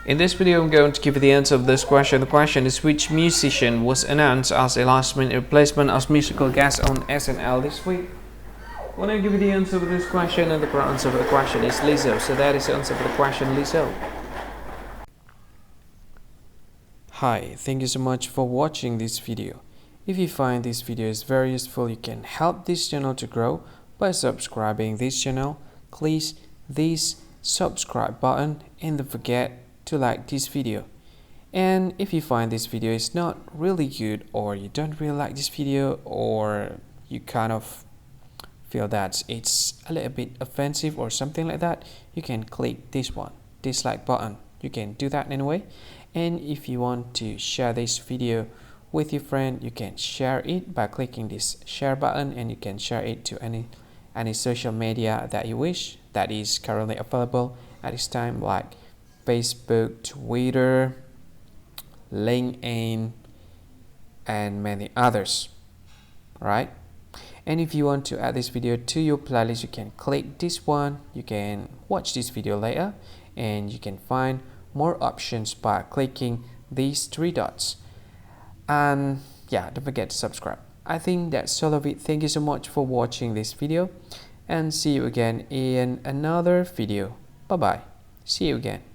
In this video, I'm going to give you the answer of this question. The question is, which musician was announced as a last-minute replacement as musical guest on SNL this week? When I give you the answer for this question, and the correct answer for the question is Lizzo. So that is the answer for the question, Lizzo. Hi, thank you so much for watching this video. If you find this video is very useful, you can help this channel to grow by subscribing this channel. Please this subscribe button and don't forget to like this video. And if you find this video is not really good, or you don't really like this video, or you kind of feel that it's a little bit offensive or something like that, you can click this one, dislike button. You can do that anyway. And if you want to share this video with your friend, you can share it by clicking this share button, and you can share it to any social media that you wish that is currently available at this time, like Facebook, Twitter, LinkedIn, and many others. Right? And if you want to add this video to your playlist, you can click this one. You can watch this video later, and you can find more options by clicking these three dots. And yeah, don't forget to subscribe. I think that's all of it. Thank you so much for watching this video, and see you again in another video. Bye bye. See you again.